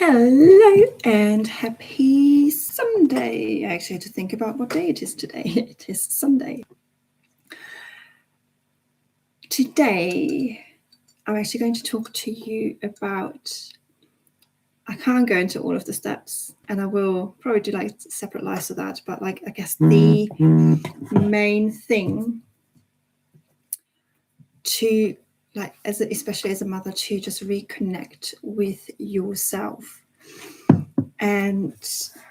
Hello and happy Sunday. I actually had to think about what day it is today. It is Sunday. Today, I'm actually going to talk to you about, I can't go into all of the steps and I will probably do like separate lives of that, but like I guess the main thing to like, especially as a mother, to just reconnect with yourself. And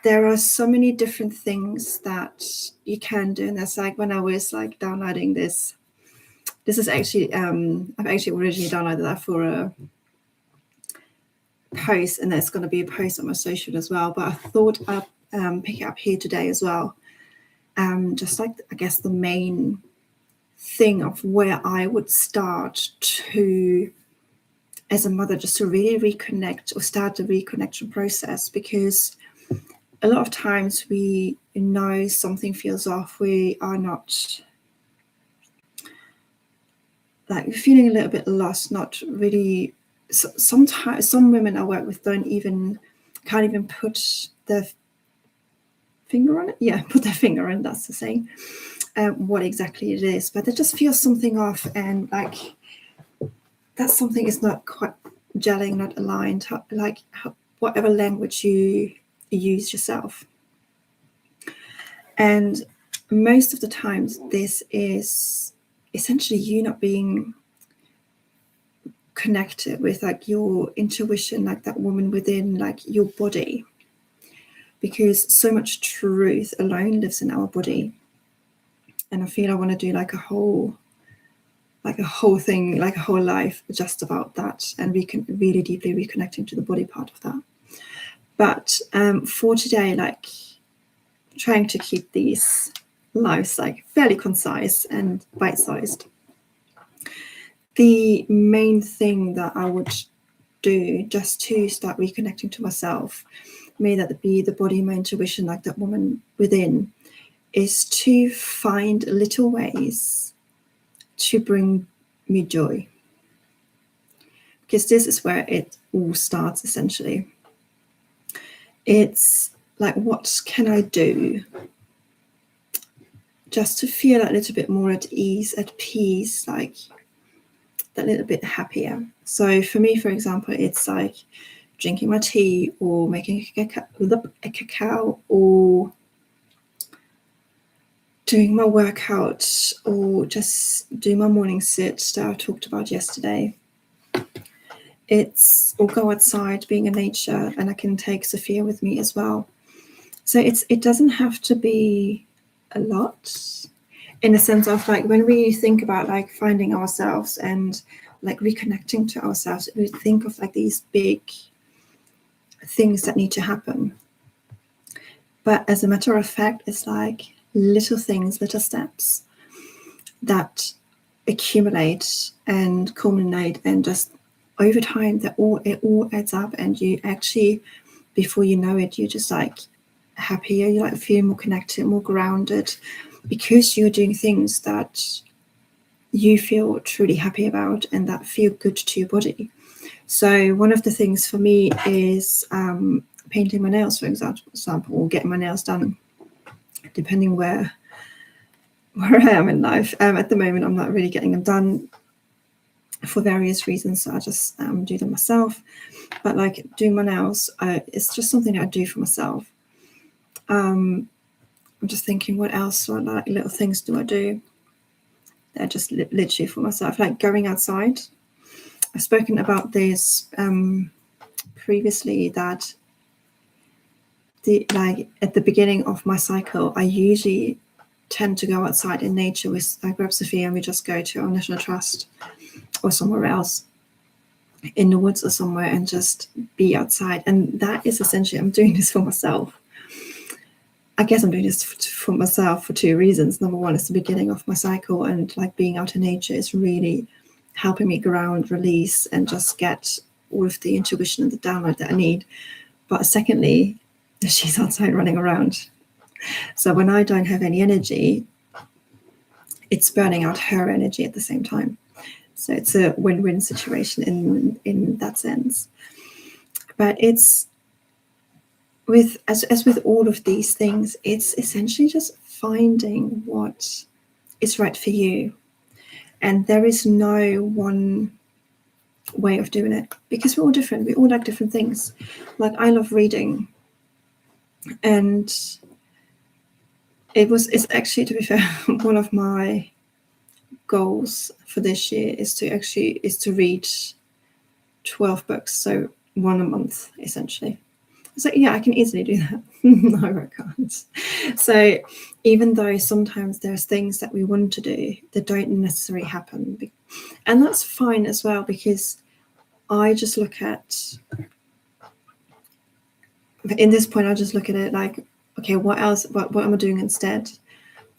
there are so many different things that you can do. And that's like when I was like downloading this is actually, I've actually originally downloaded that for a post, and there's going to be a post on my social as well. But I thought I'd pick it up here today as well. Just like, I guess, the main thing of where I would start to, as a mother, just to really reconnect or start the reconnection process, because a lot of times we know something feels off. We are not, like, we're feeling a little bit lost, not really. Sometimes some women I work with can't even put their finger on it. Yeah, put their finger on it, that's the saying, what exactly it is. But they just feel something off, and like that something is not quite gelling, not aligned, whatever language you use yourself. And most of the times this is essentially you not being connected with like your intuition, like that woman within, like your body, because so much truth alone lives in our body. And I feel I want to do like a whole thing, like a whole life just about that, and we can really deeply reconnecting to the body part of that. But for today, like trying to keep these lives like fairly concise and bite-sized, the main thing that I would do just to start reconnecting to myself, may that be the body, my intuition, like that woman within, is to find little ways to bring me joy. Because this is where it all starts, essentially. It's like, what can I do just to feel a little bit more at ease, at peace, like that little bit happier. So for me, for example, it's like drinking my tea or making a cacao or doing my workout or just doing my morning sit that I talked about yesterday. Or go outside, being in nature, and I can take Sophia with me as well. So it doesn't have to be a lot, in the sense of like when we think about like finding ourselves and like reconnecting to ourselves, we think of like these big things that need to happen. But as a matter of fact, it's like little things, little steps that accumulate and culminate, and just over time it all adds up, and you actually, before you know it, you're just like happier, you like feel more connected, more grounded, because you're doing things that you feel truly happy about and that feel good to your body. So one of the things for me is painting my nails, for example, or getting my nails done, depending where I am in life. At the moment, I'm not really getting them done for various reasons, so I just do them myself. But like doing my nails, it's just something I do for myself. I'm just thinking, what else? What like little things do I do? They're just literally for myself, like going outside. I've spoken about this previously, that at the beginning of my cycle, I usually tend to go outside in nature. I grab Sophia and we just go to our National Trust or somewhere else in the woods or somewhere and just be outside. And that is essentially, I'm doing this for myself. I guess I'm doing this for myself for two reasons. Number one, it's the beginning of my cycle, and like being out in nature is really helping me ground, release, and just get all of the intuition and the download that I need. But secondly, she's outside running around. So when I don't have any energy, it's burning out her energy at the same time. So it's a win-win situation in that sense. But it's as with all of these things, it's essentially just finding what is right for you. And there is no one way of doing it, because we're all different. We all like different things. Like, I love reading, and it's actually, to be fair, one of my goals for this year is to read 12 books, so one a month essentially. So yeah, I can easily do that. No, I can't. So even though sometimes there's things that we want to do that don't necessarily happen, and that's fine as well, because I just look at, in this point, I just look at it like, okay, what else, what am I doing instead?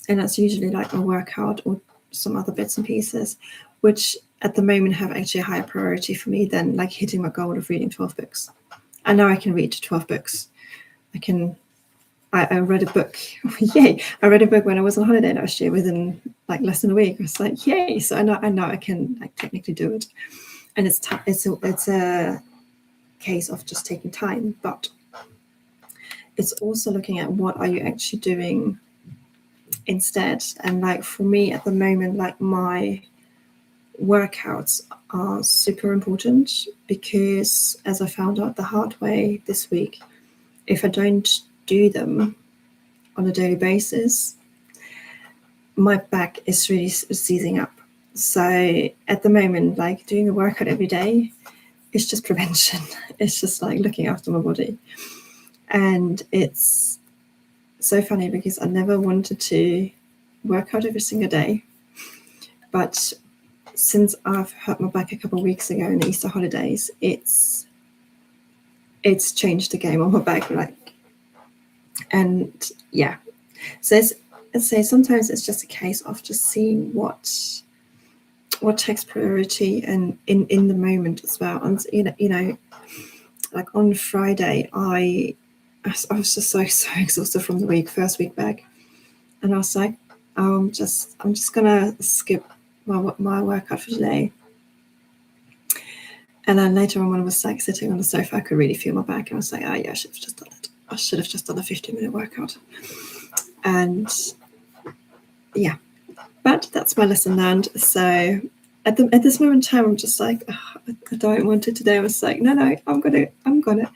And that's usually like a workout or some other bits and pieces, which at the moment have actually a higher priority for me than like hitting my goal of reading 12 books. I know I can read 12 books. I read a book. Yay! I read a book when I was on holiday last year within like less than a week. I was like, yay! So I know I can like technically do it, and it's a case of just taking time, but it's also looking at what are you actually doing instead. And like for me at the moment, like my workouts are super important, because as I found out the hard way this week, if I don't do them on a daily basis, my back is really seizing up. So at the moment, like doing a workout every day is just prevention. It's just like looking after my body. And it's so funny because I never wanted to work out every single day. But since I've hurt my back a couple of weeks ago in the Easter holidays, it's changed the game on my back. Like, and yeah. So I'd say sometimes it's just a case of just seeing what takes priority and in the moment as well. And you know, like on Friday, I was just so exhausted from the first week back, and I was like, I'm just gonna skip my workout for today. And then later on, when I was like sitting on the sofa, I could really feel my back, and I was like, oh yeah, I should have just done it. I should have just done a 15-minute workout. And yeah, but that's my lesson learned. So at this moment in time, I'm just like, oh, I don't want it today. I was like, no, I'm gonna.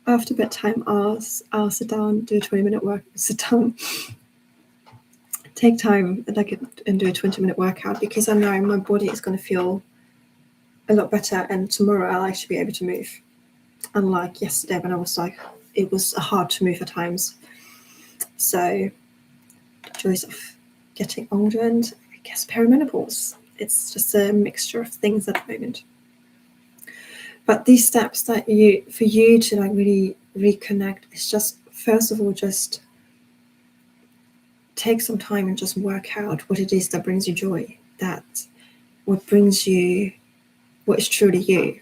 After bedtime, I'll sit down, do a 20-minute work, sit down, take time, and do a 20-minute workout, because I know my body is going to feel a lot better, and tomorrow I'll actually be able to move. Unlike yesterday when I was like, it was hard to move at times. So the joys of getting older and I guess perimenopause. It's just a mixture of things at the moment. But these steps that for you to like really reconnect is just, first of all, just take some time and just work out what it is that brings you joy, that what brings you, what is truly you.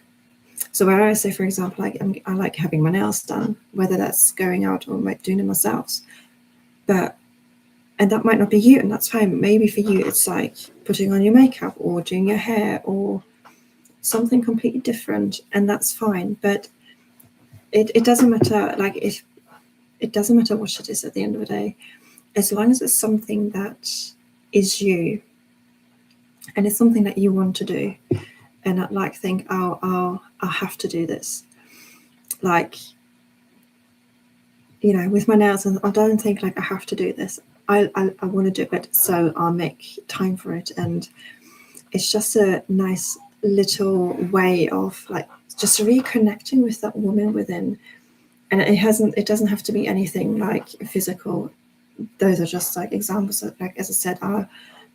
So where I say, for example, like I like having my nails done, whether that's going out or doing it myself. And that might not be you, and that's fine. Maybe for you, it's like putting on your makeup or doing your hair or something completely different, and that's fine. But it doesn't matter. Like it doesn't matter what it is at the end of the day, as long as it's something that is you, and it's something that you want to do, and not like think, oh, I have to do this. Like, you know, with my nails, and I don't think like I have to do this. I want to do it, so I'll make time for it. And it's just a nice little way of like just reconnecting with that woman within. And it doesn't have to be anything like physical. Those are just like examples of, like, as I said, I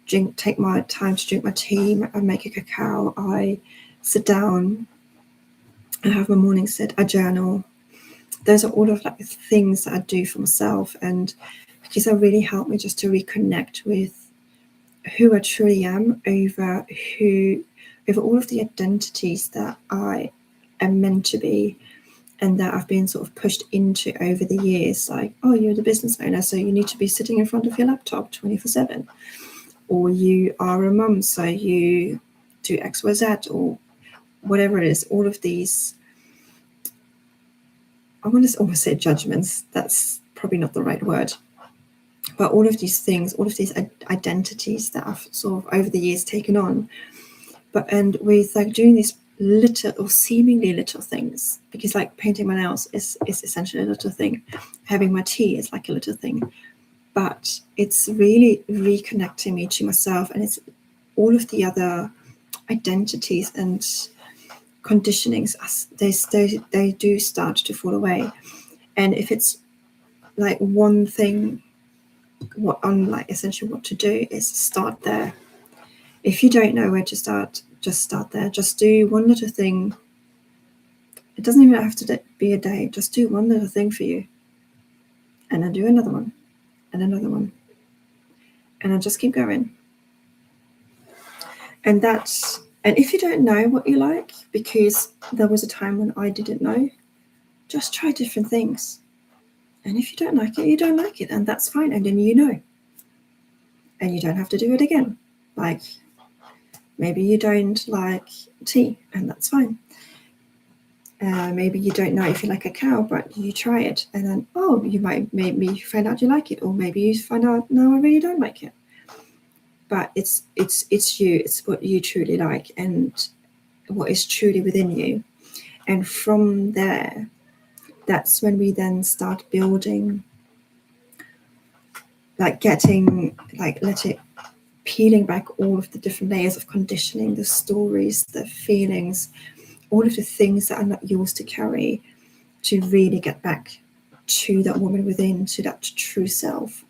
take my time to drink my tea, I make a cacao, I sit down, I have my morning sit, I journal. Those are all of like things that I do for myself, and because they really help me just to reconnect with who I truly am over all of the identities that I am meant to be, and that I've been sort of pushed into over the years. Like, oh, you're the business owner, so you need to be sitting in front of your laptop 24/7, or you are a mum, so you do X, Y, Z, or whatever it is. All of these I want to almost say judgments, that's probably not the right word, but all of these things, all of these identities that I've sort of over the years taken on, and with like doing these little or seemingly little things, because like painting my nails is essentially a little thing, having my tea is like a little thing, but it's really reconnecting me to myself, and it's all of the other identities and conditionings, they do start to fall away. And if it's like one thing, essentially what to do is start there. If you don't know where to start, just start there. Just do one little thing. It doesn't even have to be a day. Just do one little thing for you, and then do another one, and another one, and then just keep going. And if you don't know what you like, because there was a time when I didn't know, just try different things. And if you don't like it, you don't like it, and that's fine. And then you know. And you don't have to do it again. Like, maybe you don't like tea, and that's fine. Maybe you don't know if you like a cow, but you try it, and then, you might maybe find out you like it, or maybe you find out, no, I really don't like it. But it's you, it's what you truly like, and what is truly within you. And from there, that's when we then start building, like peeling back all of the different layers of conditioning, the stories, the feelings, all of the things that are not yours to carry, to really get back to that woman within, to that true self,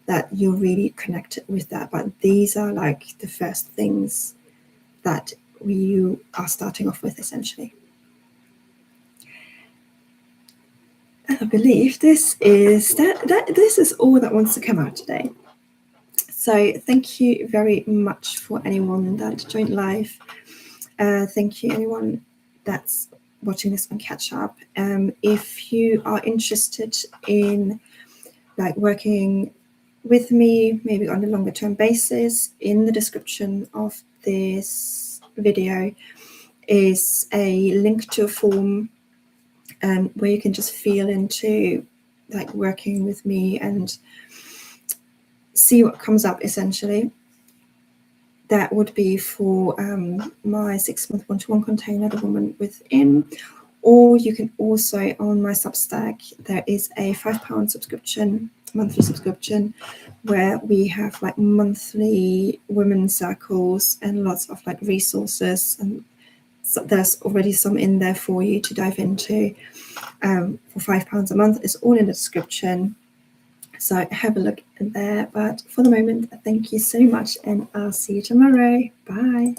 that you're really connected with that. But these are like the first things that you are starting off with, essentially. And I believe this is this is all that wants to come out today. So thank you very much for anyone that joined live. Thank you anyone that's watching this on catch up. If you are interested in like working with me, maybe on a longer term basis, in the description of this video is a link to a form where you can just feel into like working with me and see what comes up, essentially. That would be for my 6-month one-to-one container, The Woman Within. Or you can also, on my Substack, there is a £5 subscription, monthly subscription, where we have like monthly women's circles and lots of like resources, and so there's already some in there for you to dive into for £5 a month. It's all in the description, so have a look there. But for the moment, thank you so much, and I'll see you tomorrow. Bye.